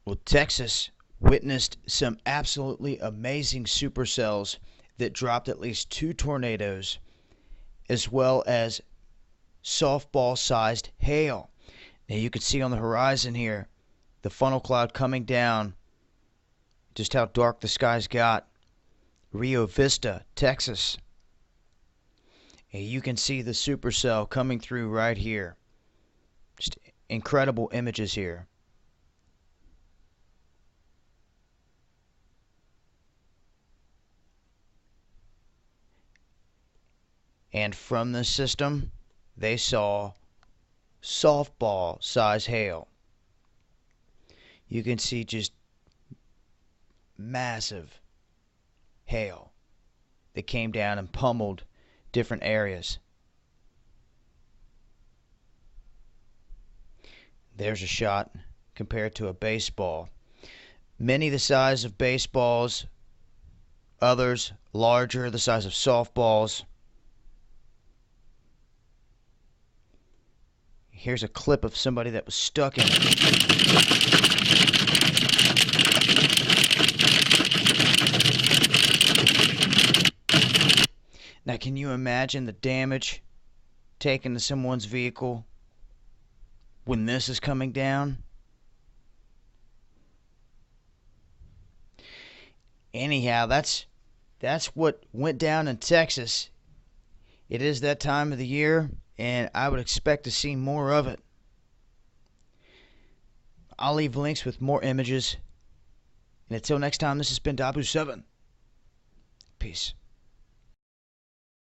Well, Texas witnessed some absolutely amazing supercells that dropped at least 2 tornadoes, as well as softball sized hail. Now you can see on the horizon here the funnel cloud coming down, just how dark the skies got. Rio Vista, Texas. And you can see the supercell coming through right here. Just incredible images here. And from the system, they saw softball size hail. You can see just massive hail that came down and pummeled different areas. There's a shot compared to a baseball. Many the size of baseballs, others larger, the size of softballs. Here's a clip of somebody that was stuck in it. Now, can you imagine the damage taken to someone's vehicle when this is coming down? Anyhow, that's what went down in Texas. It is that time of the year, and I would expect to see more of it. I'll leave links with more images. And until next time, this has been Dabu7. Peace.